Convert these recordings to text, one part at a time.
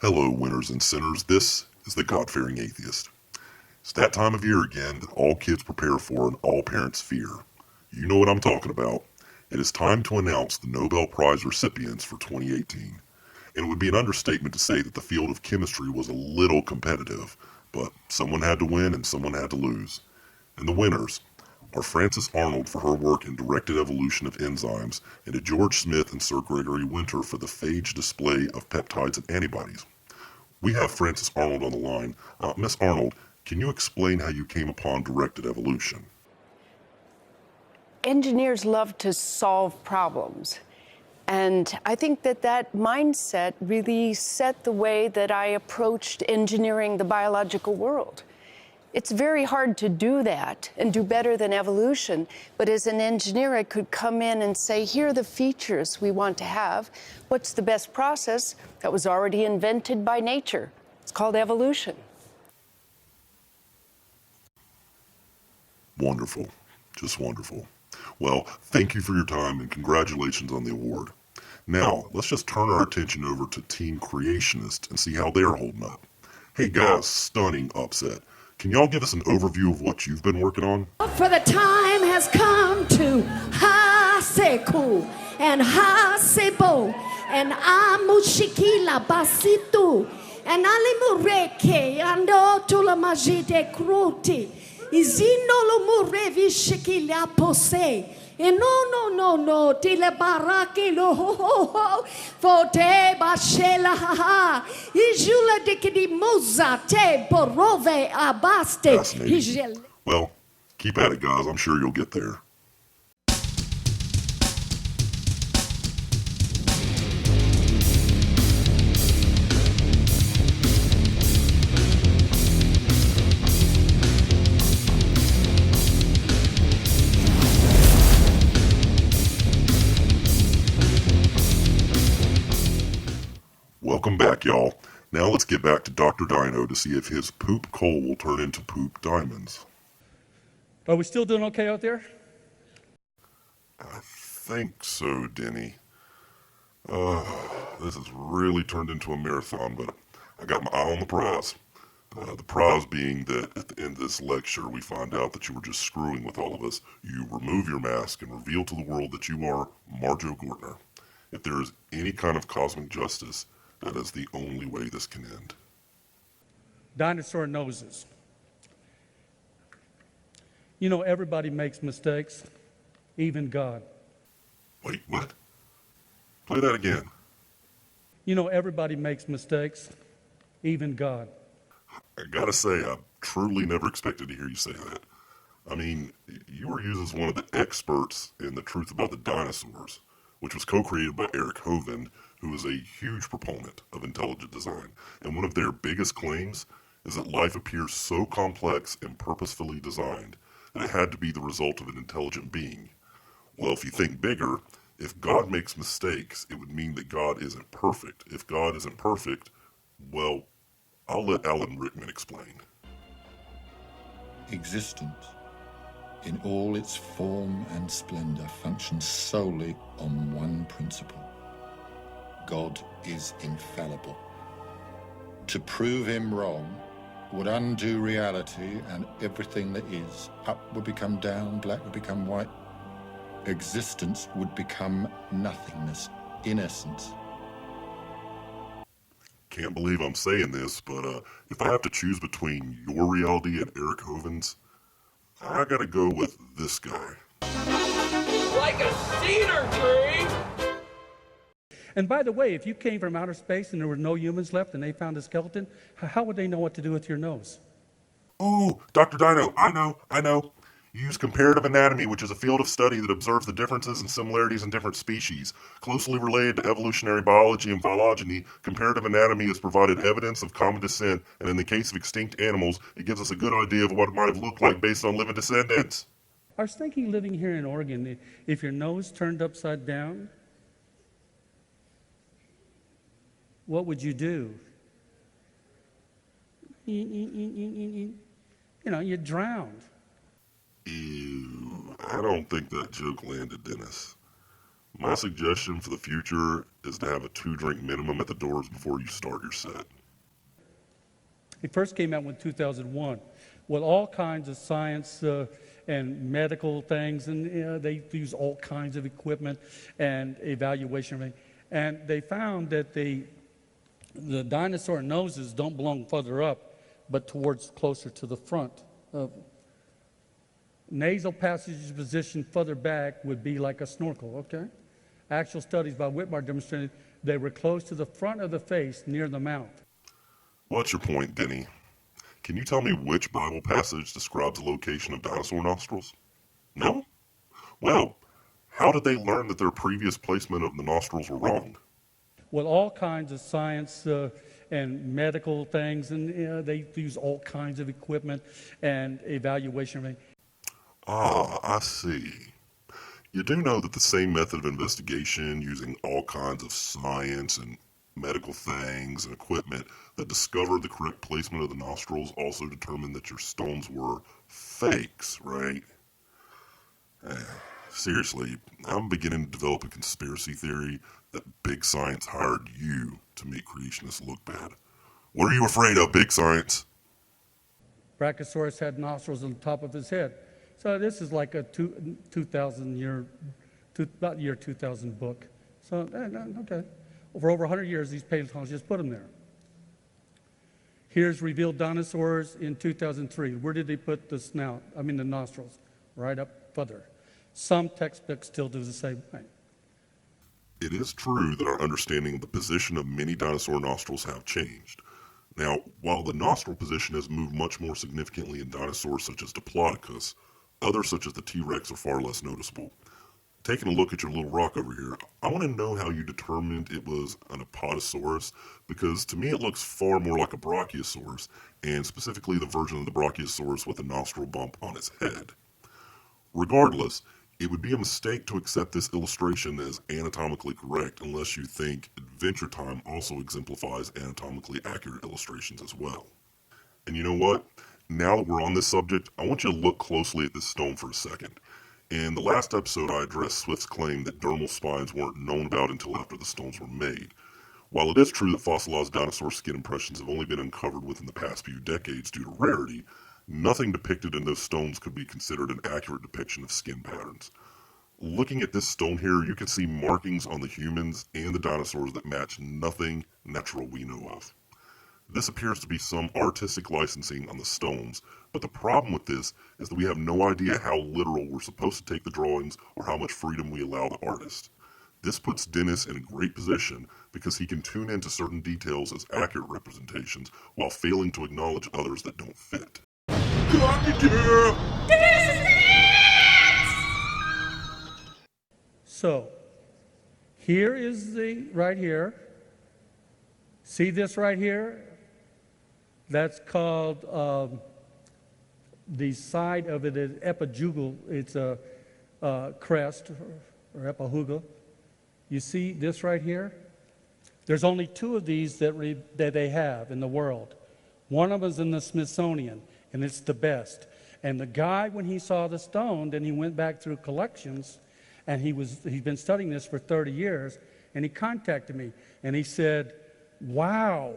Hello, winners and sinners. This is the God-fearing atheist. It's that time of year again that all kids prepare for and all parents fear. You know what I'm talking about. It is time to announce the Nobel Prize recipients for 2018. And it would be an understatement to say that the field of chemistry was a little competitive, but someone had to win and someone had to lose. And the winners are Frances Arnold for her work in directed evolution of enzymes, and to George Smith and Sir Gregory Winter for the phage display of peptides and antibodies. We have Frances Arnold on the line. Miss Arnold, can you explain how you came upon directed evolution? Engineers love to solve problems. And I think that mindset really set the way that I approached engineering the biological world. It's very hard to do that and do better than evolution, but as an engineer, I could come in and say, here are the features we want to have. What's the best process that was already invented by nature? It's called evolution. Wonderful. Just wonderful. Well, thank you for your time and congratulations on the award. Now, let's just turn our attention over to Team Creationist and see how they're holding up. Hey guys, stunning upset. Can y'all give us an overview of what you've been working on? For the time has come to Haseku and Hasebo and Amushikila Basitu and Alimureke and Otulamajide Kruti. Izino Lumurevi Shikila Pose. And no, tile baraki lo ho ho ho, fote bashela ha ha, ijula dikidi moza te borove abaste. Fascinating. Well, keep at it, guys. I'm sure you'll get there. Welcome back, y'all. Now let's get back to Dr. Dino to see if his poop coal will turn into poop diamonds. Are we still doing okay out there? I think so, Denny. This has really turned into a marathon, but I got my eye on the prize. The prize being that at the end of this lecture, we find out that you were just screwing with all of us. You remove your mask and reveal to the world that you are Marjo Gortner. If there is any kind of cosmic justice, that is the only way this can end. Dinosaur noses. You know, everybody makes mistakes, even God. Wait, what? Play that again. You know, everybody makes mistakes, even God. I gotta say, I truly never expected to hear you say that. I mean, you were used as one of the experts in The Truth About the Dinosaurs, which was co-created by Eric Hovind, who is a huge proponent of intelligent design. And one of their biggest claims is that life appears so complex and purposefully designed that it had to be the result of an intelligent being. Well, if you think bigger, if God makes mistakes, it would mean that God isn't perfect. If God isn't perfect, well, I'll let Alan Rickman explain. Existence, in all its form and splendor, functions solely on one principle. God is infallible. To prove him wrong would undo reality and everything that is. Up would become down, black would become white. Existence would become nothingness, in essence. Can't believe I'm saying this, but if I have to choose between your reality and Eric Hovind's, I gotta go with this guy. Like a cedar tree! And by the way, if you came from outer space and there were no humans left and they found a skeleton, how would they know what to do with your nose? Oh, Dr. Dino, I know. You use comparative anatomy, which is a field of study that observes the differences and similarities in different species. Closely related to evolutionary biology and phylogeny, comparative anatomy has provided evidence of common descent, and in the case of extinct animals, it gives us a good idea of what it might have looked like based on living descendants. I was thinking, living here in Oregon, if your nose turned upside down, what would you do? You know, you'd drown. Ew, I don't think that joke landed, Dennis. My suggestion for the future is to have a 2-drink minimum at the doors before you start your set. It first came out in 2001 with all kinds of science and medical things, and they use all kinds of equipment and evaluation. And they found that the dinosaur noses don't belong further up, but towards closer to the front. Nasal passage position further back would be like a snorkel, okay? Actual studies by Whitmire demonstrated they were close to the front of the face near the mouth. What's your point, Denny? Can you tell me which Bible passage describes the location of dinosaur nostrils? No? Well, how did they learn that their previous placement of the nostrils were wrong? With all kinds of science and medical things, and they use all kinds of equipment and evaluation. Ah, I see. You do know that the same method of investigation using all kinds of science and medical things and equipment that discovered the correct placement of the nostrils also determined that your stones were fakes, right? Seriously, I'm beginning to develop a conspiracy theory that Big Science hired you to make creationists look bad. What are you afraid of, Big Science? Brachiosaurus had nostrils on the top of his head. So this is like a 2,000 year, about year 2000 book. So, okay. For over 100 years, these paleontologists put them there. Here's revealed dinosaurs in 2003. Where did they put the the nostrils? Right up further. Some textbooks still do the same thing. It is true that our understanding of the position of many dinosaur nostrils have changed. Now, while the nostril position has moved much more significantly in dinosaurs such as Diplodocus, others such as the T-Rex are far less noticeable. Taking a look at your little rock over here, I want to know how you determined it was an Apatosaurus, because to me it looks far more like a Brachiosaurus, and specifically the version of the Brachiosaurus with a nostril bump on its head. Regardless, it would be a mistake to accept this illustration as anatomically correct unless you think Adventure Time also exemplifies anatomically accurate illustrations as well. And you know what? Now that we're on this subject, I want you to look closely at this stone for a second. In the last episode, I addressed Swift's claim that dermal spines weren't known about until after the stones were made. While it is true that fossilized dinosaur skin impressions have only been uncovered within the past few decades due to rarity, nothing depicted in those stones could be considered an accurate depiction of skin patterns. Looking at this stone here, you can see markings on the humans and the dinosaurs that match nothing natural we know of. This appears to be some artistic licensing on the stones, but the problem with this is that we have no idea how literal we're supposed to take the drawings or how much freedom we allow the artist. This puts Dennis in a great position because he can tune into certain details as accurate representations while failing to acknowledge others that don't fit. So, here is right here. See this right here? That's called, the side of it is epijugal. It's a crest or epihugal. You see this right here? There's only 2 of these that they have in the world. One of them is in the Smithsonian, and it's the best. And the guy, when he saw the stone, then he went back through collections, and he'd been studying this for 30 years, and he contacted me, and he said, wow,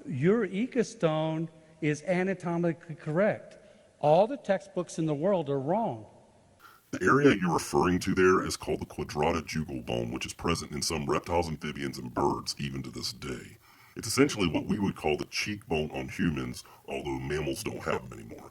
your Ica stone is anatomically correct. All the textbooks in the world are wrong. The area you're referring to there is called the quadrata jugal bone, which is present in some reptiles, amphibians, and birds even to this day. It's essentially what we would call the cheekbone on humans, although mammals don't have them anymore.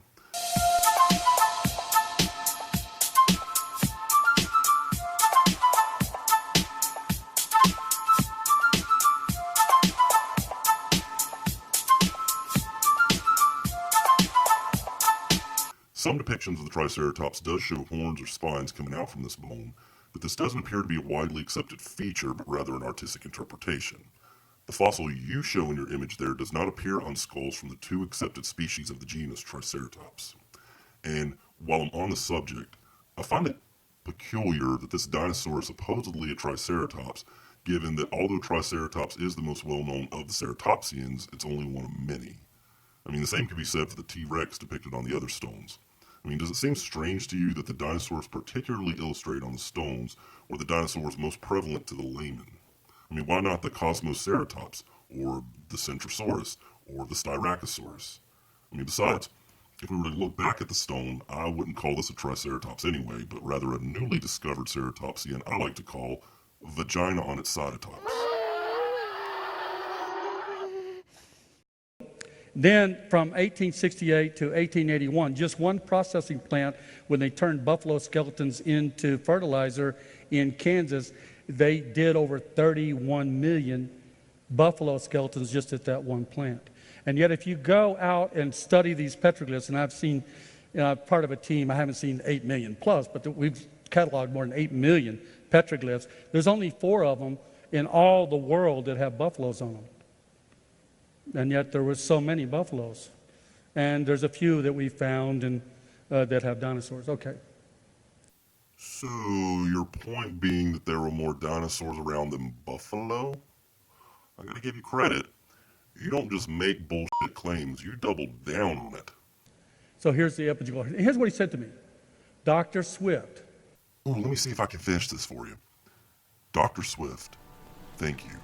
Some depictions of the Triceratops does show horns or spines coming out from this bone, but this doesn't appear to be a widely accepted feature, but rather an artistic interpretation. The fossil you show in your image there does not appear on skulls from the 2 accepted species of the genus Triceratops. And while I'm on the subject, I find it peculiar that this dinosaur is supposedly a Triceratops, given that although Triceratops is the most well-known of the ceratopsians, it's only one of many. I mean, the same could be said for the T-Rex depicted on the other stones. I mean, does it seem strange to you that the dinosaurs particularly illustrated on the stones were the dinosaurs most prevalent to the layman? I mean, why not the Cosmoceratops, or the Centrosaurus, or the Styracosaurus? I mean, besides, if we were to look back at the stone, I wouldn't call this a Triceratops anyway, but rather a newly discovered ceratopsian I like to call vagina on its sidetops. Then from 1868 to 1881, just one processing plant, when they turned buffalo skeletons into fertilizer in Kansas, they did over 31 million buffalo skeletons just at that one plant. And yet if you go out and study these petroglyphs, and I've seen, part of a team, I haven't seen 8 million plus, but we've cataloged more than 8 million petroglyphs. There's only 4 of them in all the world that have buffaloes on them. And yet there were so many buffaloes. And there's a few that we found and that have dinosaurs. Okay. So, your point being that there were more dinosaurs around than buffalo? I gotta give you credit. You don't just make bullshit claims, you double down on it. So here's the epidural. Here's what he said to me. Dr. Swift. Oh, let me see if I can finish this for you. Dr. Swift, thank you.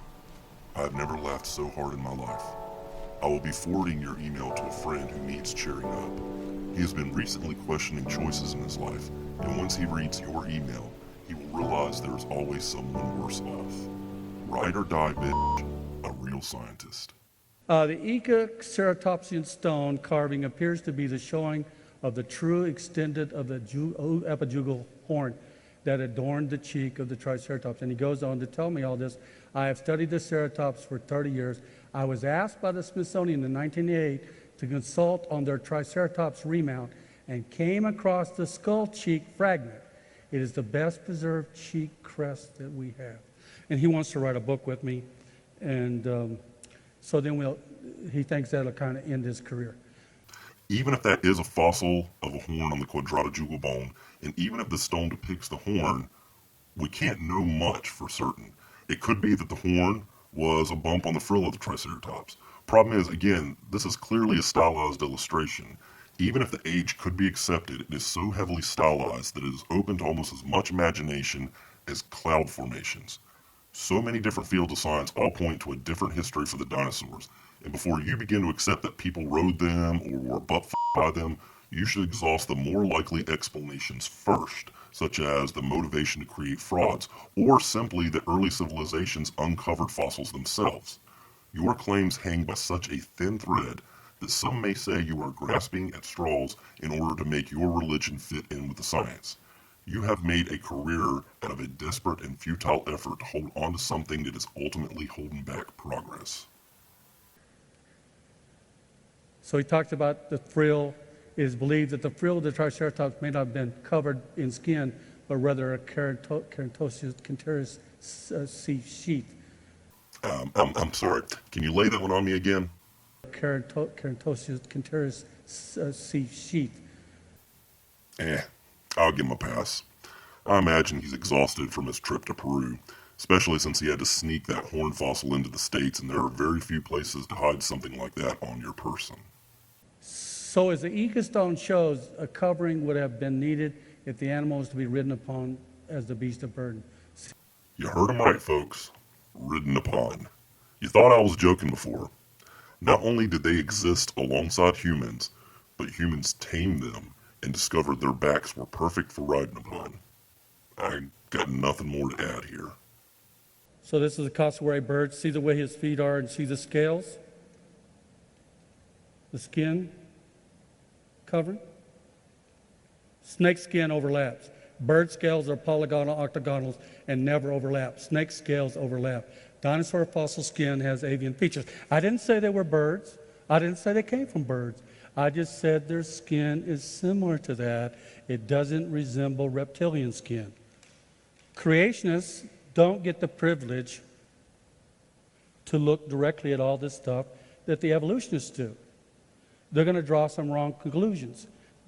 I've never laughed so hard in my life. I will be forwarding your email to a friend who needs cheering up. He has been recently questioning choices in his life, and once he reads your email, he will realize there is always someone worse off. Ride or die, bitch. A real scientist. The Ikaceratopsian stone carving appears to be the showing of the true extended of the epijugal horn that adorned the cheek of the Triceratops. And he goes on to tell me all this. I have studied the Ceratops for 30 years. I was asked by the Smithsonian in 1988 to consult on their Triceratops remount and came across the skull cheek fragment. It is the best preserved cheek crest that we have. And he wants to write a book with me. And so then he thinks that'll kind of end his career. Even if that is a fossil of a horn on the quadratojugal bone, and even if the stone depicts the horn, we can't know much for certain. It could be that the horn was a bump on the frill of the Triceratops. Problem is, again, this is clearly a stylized illustration. Even if the age could be accepted, it is so heavily stylized that it is open to almost as much imagination as cloud formations. So many different fields of science all point to a different history for the dinosaurs, and before you begin to accept that people rode them or were butt-f***ed by them, you should exhaust the more likely explanations first, such as the motivation to create frauds, or simply that early civilizations uncovered fossils themselves. Your claims hang by such a thin thread that some may say you are grasping at straws in order to make your religion fit in with the science. You have made a career out of a desperate and futile effort to hold on to something that is ultimately holding back progress. So he talked about the frill. It is believed that the frill of the Triceratops may not have been covered in skin, but rather a Caryopteris sheath. I'm sorry. Can you lay that one on me again? Caryopteris sheath. I'll give him a pass. I imagine he's exhausted from his trip to Peru, especially since he had to sneak that horn fossil into the States, and there are very few places to hide something like that on your person. So as the Ica stone shows, a covering would have been needed if the animal was to be ridden upon as the beast of burden. You heard him right, folks. Ridden upon. You thought I was joking before. Not only did they exist alongside humans, but humans tamed them and discovered their backs were perfect for riding upon. I got nothing more to add here. So this is a cassowary bird. See the way his feet are and see the scales? The skin covering? Snake skin overlaps. Bird scales are polygonal octagonals and never overlap. Snake scales overlap. Dinosaur fossil skin has avian features. I didn't say they were birds. I didn't say they came from birds. I just said their skin is similar to that. It doesn't resemble reptilian skin. Creationists don't get the privilege to look directly at all this stuff that the evolutionists do. They're going to draw some wrong conclusions.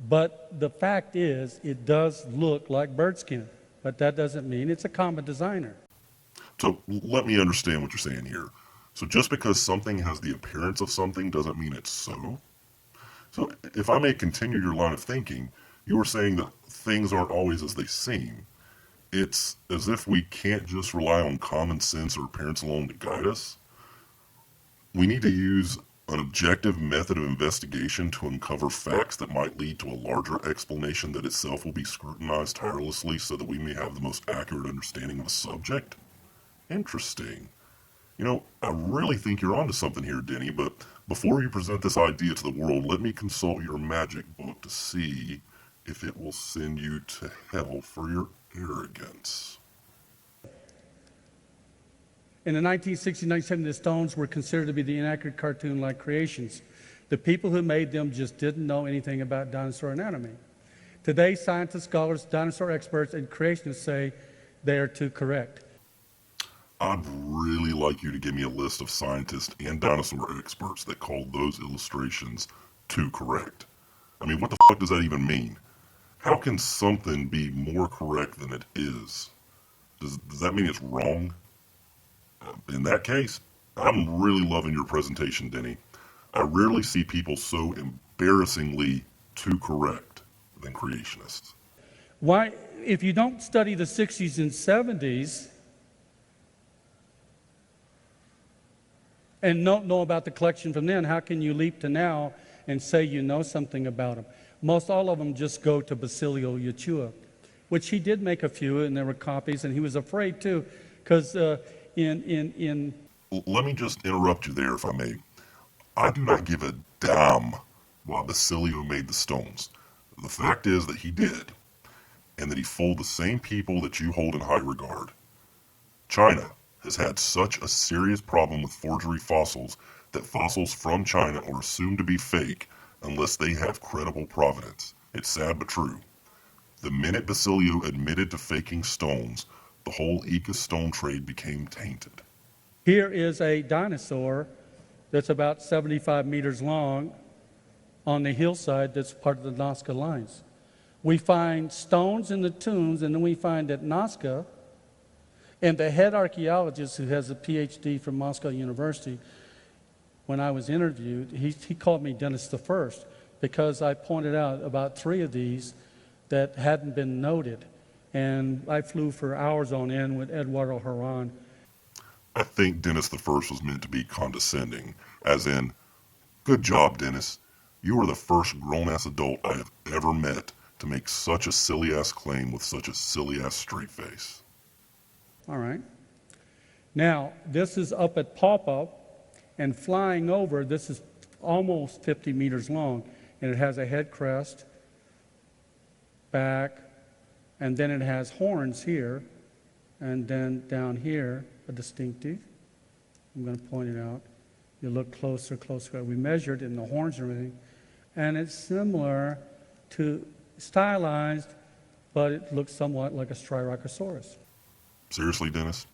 But the fact is, it does look like bird skin. But that doesn't mean it's a common designer. So let me understand what you're saying here. So just because something has the appearance of something doesn't mean it's so? So if I may continue your line of thinking, You were saying that things aren't always as they seem. It's as if we can't just rely on common sense or parents alone to guide us. We need to use an objective method of investigation to uncover facts that might lead to a larger explanation that itself will be scrutinized tirelessly so that we may have the most accurate understanding of a subject. Interesting. You know, I really think you're onto something here, Denny, but before you present this idea to the world, let me consult your magic book to see if it will send you to hell for your arrogance. In the 1960-1970, the Stones were considered to be the inaccurate cartoon-like creations. The people who made them just didn't know anything about dinosaur anatomy. Today, scientists, scholars, dinosaur experts, and creationists say they are too correct. I'd really like you to give me a list of scientists and dinosaur experts that called those illustrations too correct. I mean, what the fuck does that even mean? How can something be more correct than it is? Does that mean it's wrong? In that case, I'm really loving your presentation, Denny. I rarely see people so embarrassingly too correct than creationists. Why, if you don't study the 60s and 70s and don't know about the collection from then, how can you leap to now and say you know something about them? Most all of them just go to Basilio Yachua, which he did make a few, and there were copies, and he was afraid too, because Let me just interrupt you there, if I may. I do not give a damn why Basilio made the stones. The fact is that he did, and that he fooled the same people that you hold in high regard. China has had such a serious problem with forgery fossils that fossils from China are assumed to be fake unless they have credible provenance. It's sad but true. The minute Basilio admitted to faking stones, the whole Ica stone trade became tainted. here is a dinosaur that's about 75 meters long on the hillside that's part of the Nazca lines. We find stones in the tombs, and then we find at Nazca, and the head archaeologist who has a PhD from Moscow University, when I was interviewed, he called me Dennis the First because I pointed out about 3 of these that hadn't been noted. And I flew for hours on end with Eduardo Haran. I think Dennis the First was meant to be condescending, as in, good job, Dennis. You are the first grown-ass adult I have ever met to make such a silly-ass claim with such a silly-ass straight face. All right. Now, this is up at Pawpaw, and flying over, this is almost 50 meters long, and it has a head crest, back, and then it has horns here, and then down here, a distinctive. I'm going to point it out. You look closer. We measured in the horns and everything, and it's similar to stylized, but it looks somewhat like a Styracosaurus. Seriously, Dennis?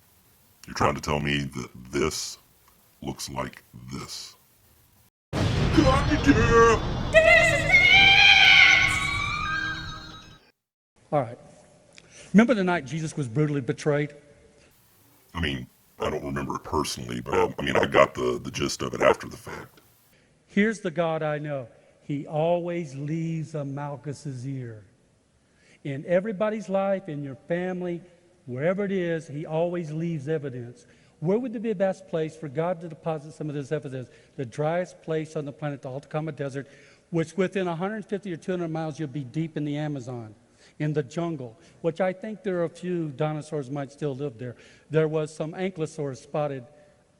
You're trying to tell me that this looks like this? All right. Remember the night Jesus was brutally betrayed? I mean, I don't remember it personally, but I got the gist of it after the fact. Here's the God I know. He always leaves a Malchus's ear. In everybody's life, in your family, wherever it is, he always leaves evidence. Where would be the best place for God to deposit some of this evidence? The driest place on the planet, the Atacama Desert, which within 150 or 200 miles, you'll be deep in the Amazon, in the jungle, which I think there are a few dinosaurs might still live there. There was some ankylosaurs spotted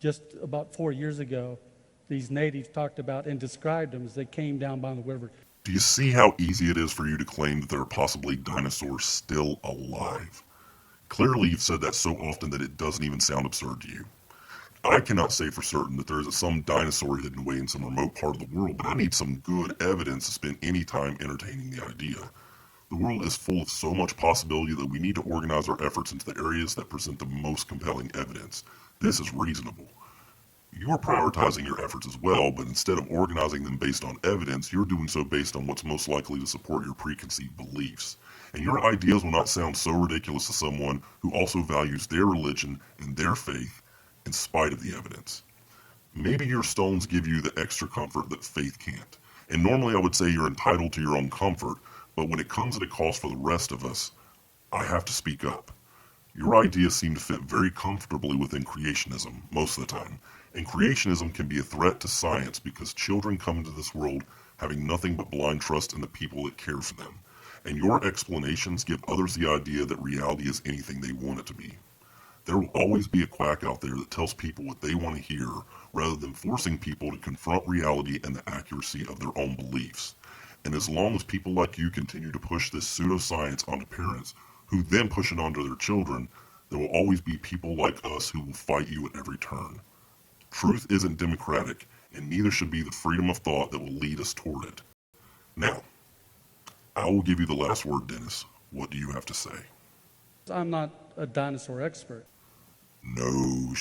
just about 4 years ago. These natives talked about and described them as they came down by the river. Do you see how easy it is for you to claim that there are possibly dinosaurs still alive? Clearly, you've said that so often that it doesn't even sound absurd to you. I cannot say for certain that there is some dinosaur hidden away in some remote part of the world, but I need some good evidence to spend any time entertaining the idea. The world is full of so much possibility that we need to organize our efforts into the areas that present the most compelling evidence. This is reasonable. You are prioritizing your efforts as well, but instead of organizing them based on evidence, you're doing so based on what's most likely to support your preconceived beliefs. And your ideas will not sound so ridiculous to someone who also values their religion and their faith in spite of the evidence. Maybe your stones give you the extra comfort that faith can't. And normally I would say you're entitled to your own comfort, But when it comes at a cost for the rest of us, I have to speak up. Your ideas seem to fit very comfortably within creationism most of the time, and creationism can be a threat to science because children come into this world having nothing but blind trust in the people that care for them, and your explanations give others the idea that reality is anything they want it to be. There will always be a quack out there that tells people what they want to hear rather than forcing people to confront reality and the accuracy of their own beliefs. And as long as people like you continue to push this pseudoscience onto parents, who then push it onto their children, there will always be people like us who will fight you at every turn. Truth isn't democratic, and neither should be the freedom of thought that will lead us toward it. Now, I will give you the last word, Dennis. What do you have to say? I'm not a dinosaur expert. No